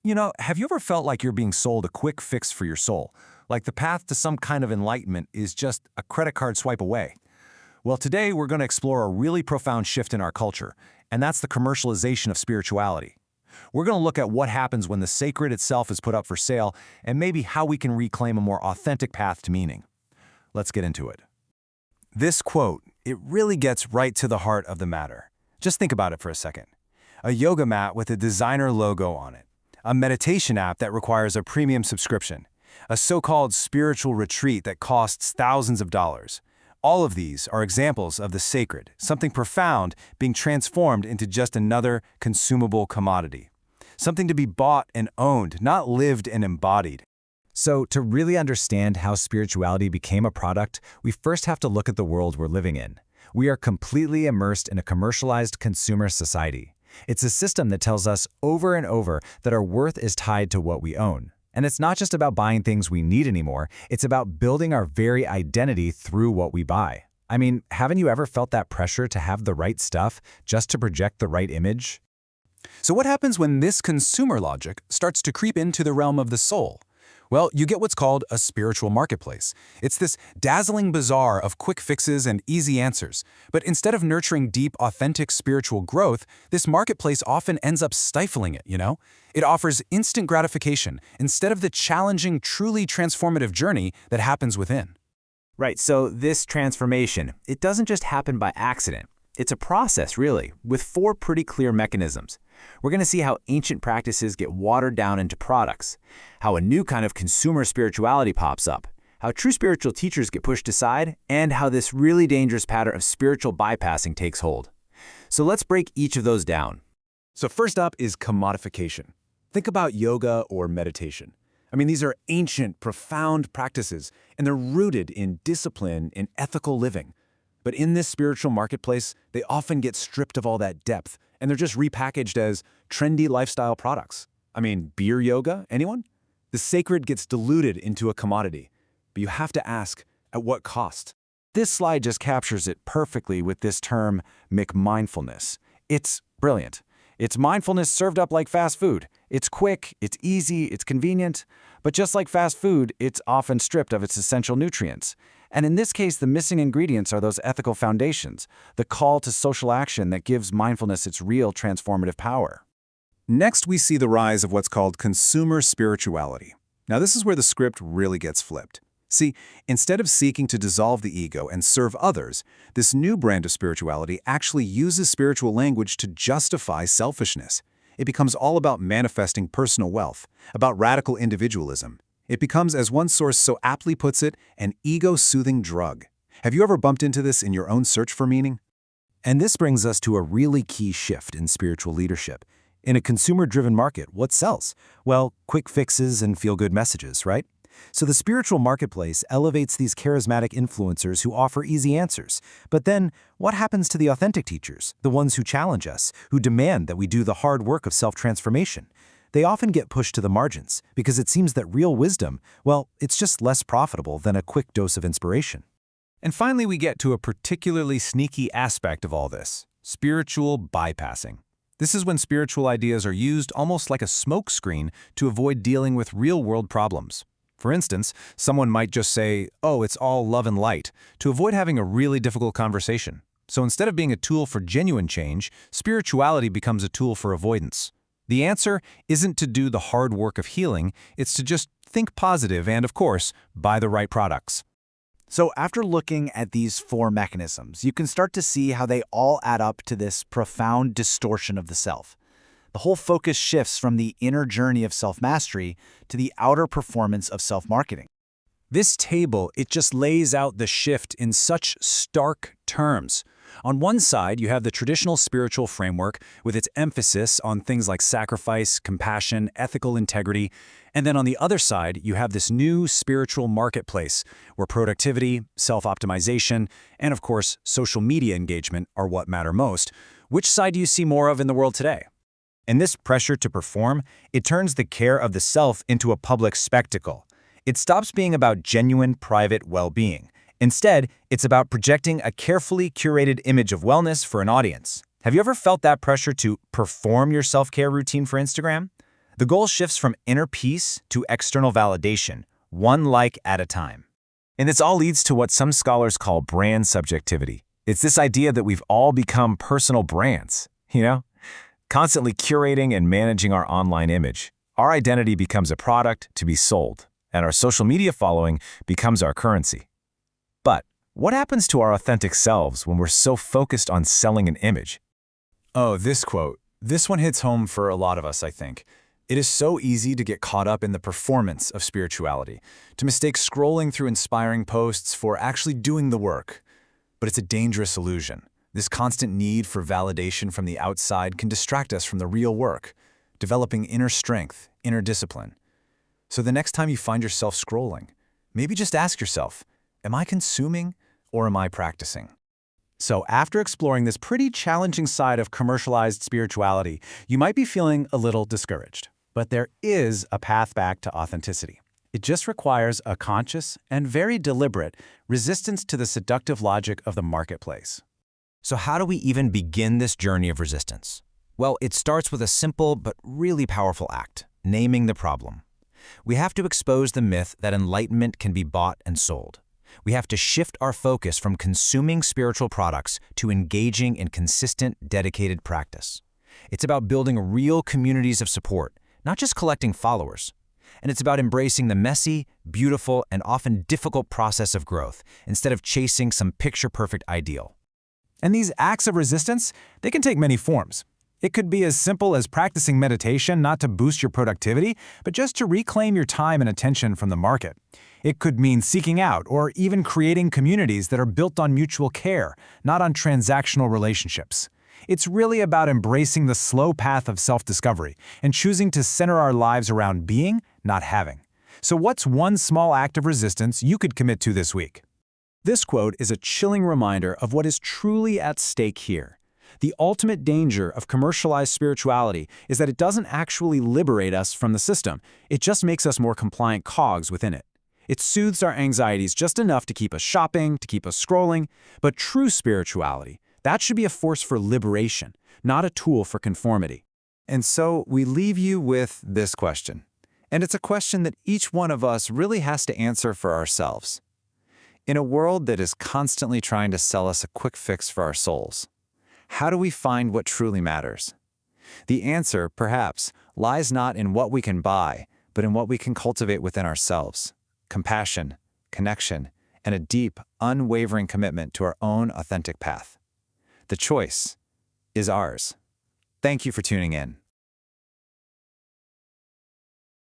Have you ever felt like you're being sold a quick fix for your soul? Like the path to some kind of enlightenment is just a credit card swipe away? Well, today we're going to explore a really profound shift in our culture, and that's the commercialization of spirituality. We're going to look at what happens when the sacred itself is put up for sale, and maybe how we can reclaim a more authentic path to meaning. Let's get into it. This quote, it really gets right to the heart of the matter. Just think about it for a second. A yoga mat with a designer logo on it. A meditation app that requires a premium subscription. A so-called spiritual retreat that costs thousands of dollars. All of these are examples of the sacred, something profound being transformed into just another consumable commodity. Something to be bought and owned, not lived and embodied. So, to really understand how spirituality became a product, we first have to look at the world we're living in. We are completely immersed in a commercialized consumer society. It's a system that tells us over and over that our worth is tied to what we own. And it's not just about buying things we need anymore, it's about building our very identity through what we buy. I mean, haven't you ever felt that pressure to have the right stuff just to project the right image? So what happens when this consumer logic starts to creep into the realm of the soul? Well, you get what's called a spiritual marketplace. It's this dazzling bazaar of quick fixes and easy answers. But instead of nurturing deep, authentic spiritual growth, this marketplace often ends up stifling it, It offers instant gratification instead of the challenging, truly transformative journey that happens within. Right, so this transformation, it doesn't just happen by accident. It's a process, really, with 4 pretty clear mechanisms. We're going to see how ancient practices get watered down into products, how a new kind of consumer spirituality pops up, how true spiritual teachers get pushed aside, and how this really dangerous pattern of spiritual bypassing takes hold. So let's break each of those down. So first up is commodification. Think about yoga or meditation. These are ancient, profound practices, and they're rooted in discipline and ethical living. But in this spiritual marketplace, they often get stripped of all that depth, and they're just repackaged as trendy lifestyle products. Beer yoga, anyone? The sacred gets diluted into a commodity. But you have to ask, at what cost? This slide just captures it perfectly with this term, McMindfulness. It's brilliant. It's mindfulness served up like fast food. It's quick, it's easy, it's convenient. But just like fast food, it's often stripped of its essential nutrients. And in this case, the missing ingredients are those ethical foundations, the call to social action that gives mindfulness its real transformative power. Next, we see the rise of what's called consumer spirituality. Now, this is where the script really gets flipped. See, instead of seeking to dissolve the ego and serve others, this new brand of spirituality actually uses spiritual language to justify selfishness. It becomes all about manifesting personal wealth, about radical individualism. It becomes, as one source so aptly puts it, an ego-soothing drug. Have you ever bumped into this in your own search for meaning? And this brings us to a really key shift in spiritual leadership. In a consumer-driven market, what sells? Well, quick fixes and feel-good messages, right? So the spiritual marketplace elevates these charismatic influencers who offer easy answers. But then, what happens to the authentic teachers, the ones who challenge us, who demand that we do the hard work of self-transformation? They often get pushed to the margins because it seems that real wisdom, well, it's just less profitable than a quick dose of inspiration. And finally, we get to a particularly sneaky aspect of all this, spiritual bypassing. This is when spiritual ideas are used almost like a smokescreen to avoid dealing with real-world problems. For instance, someone might just say, "Oh, it's all love and light," to avoid having a really difficult conversation. So instead of being a tool for genuine change, spirituality becomes a tool for avoidance. The answer isn't to do the hard work of healing, it's to just think positive and, of course, buy the right products. So after looking at these 4 mechanisms, you can start to see how they all add up to this profound distortion of the self. The whole focus shifts from the inner journey of self-mastery to the outer performance of self-marketing. This table, it just lays out the shift in such stark terms. On one side, you have the traditional spiritual framework with its emphasis on things like sacrifice, compassion, ethical integrity. And then on the other side, you have this new spiritual marketplace where productivity, self-optimization, and of course, social media engagement are what matter most. Which side do you see more of in the world today? And this pressure to perform, it turns the care of the self into a public spectacle. It stops being about genuine, private well-being. Instead, it's about projecting a carefully curated image of wellness for an audience. Have you ever felt that pressure to perform your self-care routine for Instagram? The goal shifts from inner peace to external validation, one like at a time. And this all leads to what some scholars call brand subjectivity. It's this idea that we've all become personal brands, constantly curating and managing our online image. Our identity becomes a product to be sold, and our social media following becomes our currency. But what happens to our authentic selves when we're so focused on selling an image? Oh, this quote. This one hits home for a lot of us, I think. It is so easy to get caught up in the performance of spirituality, to mistake scrolling through inspiring posts for actually doing the work. But it's a dangerous illusion. This constant need for validation from the outside can distract us from the real work, developing inner strength, inner discipline. So the next time you find yourself scrolling, maybe just ask yourself, am I consuming or am I practicing? So after exploring this pretty challenging side of commercialized spirituality, you might be feeling a little discouraged. But there is a path back to authenticity. It just requires a conscious and very deliberate resistance to the seductive logic of the marketplace. So how do we even begin this journey of resistance? Well, it starts with a simple but really powerful act, naming the problem. We have to expose the myth that enlightenment can be bought and sold. We have to shift our focus from consuming spiritual products to engaging in consistent, dedicated practice. It's about building real communities of support, not just collecting followers. And it's about embracing the messy, beautiful, and often difficult process of growth instead of chasing some picture-perfect ideal. And these acts of resistance, they can take many forms. It could be as simple as practicing meditation not to boost your productivity, but just to reclaim your time and attention from the market. It could mean seeking out or even creating communities that are built on mutual care, not on transactional relationships. It's really about embracing the slow path of self-discovery and choosing to center our lives around being, not having. So what's one small act of resistance you could commit to this week? This quote is a chilling reminder of what is truly at stake here. The ultimate danger of commercialized spirituality is that it doesn't actually liberate us from the system. It just makes us more compliant cogs within it. It soothes our anxieties just enough to keep us shopping, to keep us scrolling. But true spirituality, that should be a force for liberation, not a tool for conformity. And so we leave you with this question. And it's a question that each one of us really has to answer for ourselves. In a world that is constantly trying to sell us a quick fix for our souls, how do we find what truly matters? The answer, perhaps, lies not in what we can buy, but in what we can cultivate within ourselves. Compassion, connection, and a deep, unwavering commitment to our own authentic path. The choice is ours. Thank you for tuning in.